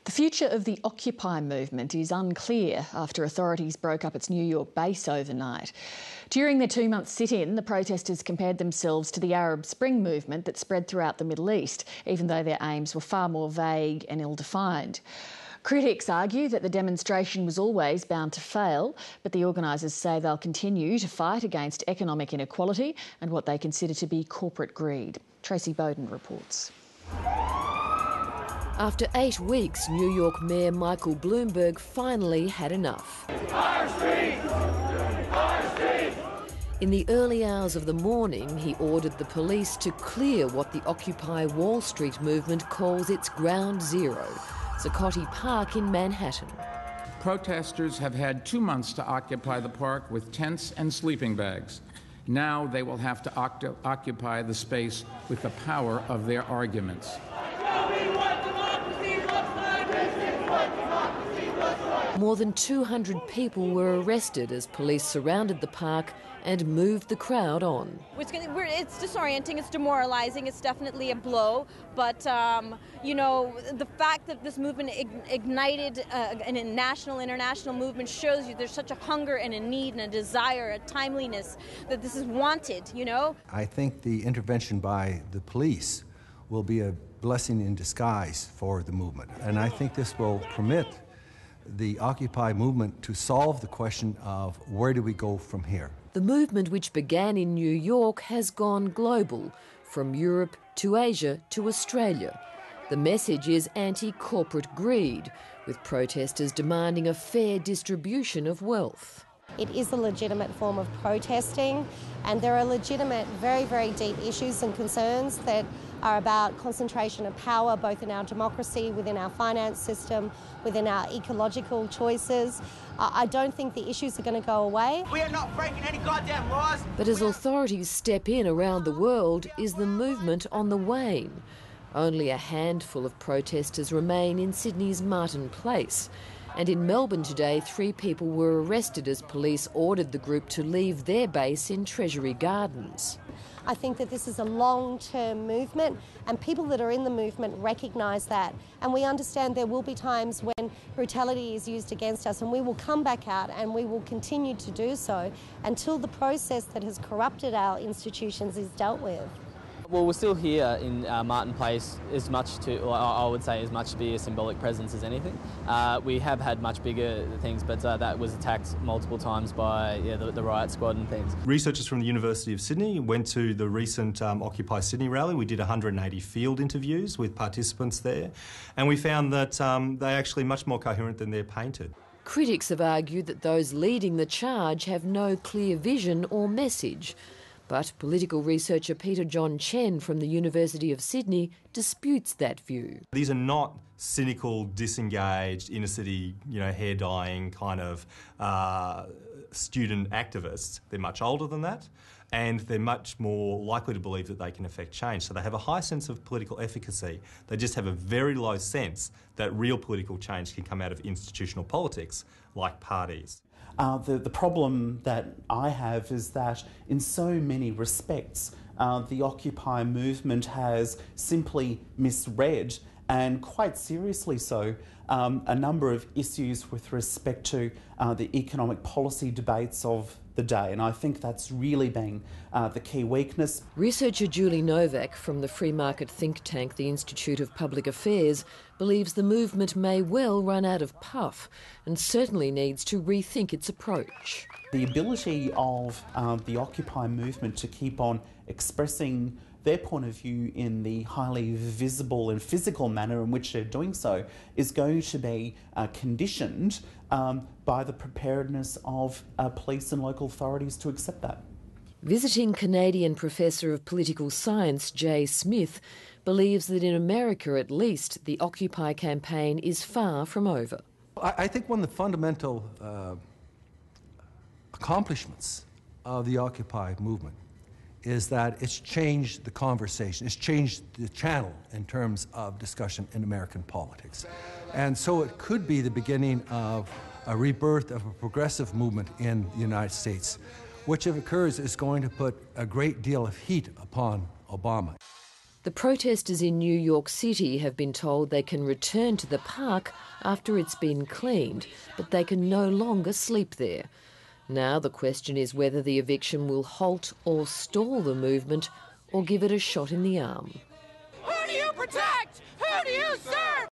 The future of the Occupy movement is unclear after authorities broke up its New York base overnight. During their 2-month sit-in, the protesters compared themselves to the Arab Spring movement that spread throughout the Middle East, even though their aims were far more vague and ill-defined. Critics argue that the demonstration was always bound to fail, but the organisers say they'll continue to fight against economic inequality and what they consider to be corporate greed. Tracy Bowden reports. After 8 weeks, New York Mayor Michael Bloomberg finally had enough. Our streets! Our streets! In the early hours of the morning, he ordered the police to clear what the Occupy Wall Street movement calls its ground zero, Zuccotti Park in Manhattan. Protesters have had 2 months to occupy the park with tents and sleeping bags. Now they will have to occupy the space with the power of their arguments. More than 200 people were arrested as police surrounded the park and moved the crowd on. It's disorienting, it's demoralizing, it's definitely a blow, but the fact that this movement ignited a national, international movement shows you there's such a hunger and a need and a desire, a timeliness that this is wanted, I think the intervention by the police will be a blessing in disguise for the movement, and I think this will permit the Occupy movement to solve the question of where do we go from here. The movement, which began in New York, has gone global, from Europe to Asia to Australia. The message is anti-corporate greed, with protesters demanding a fair distribution of wealth. It is a legitimate form of protesting, and there are legitimate, very, very deep issues and concerns that are about concentration of power, both in our democracy, within our finance system, within our ecological choices. I don't think the issues are going to go away. We are not breaking any goddamn laws. But as authorities step in around the world, is the movement on the wane? Only a handful of protesters remain in Sydney's Martin Place. And in Melbourne today, 3 people were arrested as police ordered the group to leave their base in Treasury Gardens. I think that this is a long-term movement, and people that are in the movement recognise that. And we understand there will be times when brutality is used against us, and we will come back out and we will continue to do so until the process that has corrupted our institutions is dealt with. Well, we're still here in Martin Place as much to be a symbolic presence as anything. We have had much bigger things, but that was attacked multiple times by the riot squad and things. Researchers from the University of Sydney went to the recent Occupy Sydney rally. We did 180 field interviews with participants there, and we found that they're actually much more coherent than they're painted. Critics have argued that those leading the charge have no clear vision or message. But political researcher CHEN from the University of Sydney disputes that view. These are not cynical, disengaged, inner-city, hair-dyeing kind of student activists. They're much older than that, and they're much more likely to believe that they can affect change. So they have a high sense of political efficacy. They just have a very low sense that real political change can come out of institutional politics, like parties. The problem that I have is that in so many respects, the Occupy movement has simply misread, and quite seriously so, a number of issues with respect to the economic policy debates of the day, and I think that's really been the key weakness. Researcher Julie NOVAK from the free market think tank the Institute of Public Affairs believes the movement may well run out of puff and certainly needs to rethink its approach. The ability of the Occupy movement to keep on expressing their point of view in the highly visible and physical manner in which they're doing so is going to be conditioned by the preparedness of police and local authorities to accept that. Visiting Canadian Professor of Political Science Jay Smith believes that in America at least the Occupy campaign is far from over. I think one of the fundamental accomplishments of the Occupy movement is that it's changed the conversation, it's changed the channel in terms of discussion in American politics. And so it could be the beginning of a rebirth of a progressive movement in the United States, which if it occurs is going to put a great deal of heat upon Obama. The protesters in New York City have been told they can return to the park after it's been cleaned, but they can no longer sleep there. Now the question is whether the eviction will halt or stall the movement or give it a shot in the arm. Who do you protect? Who do you serve?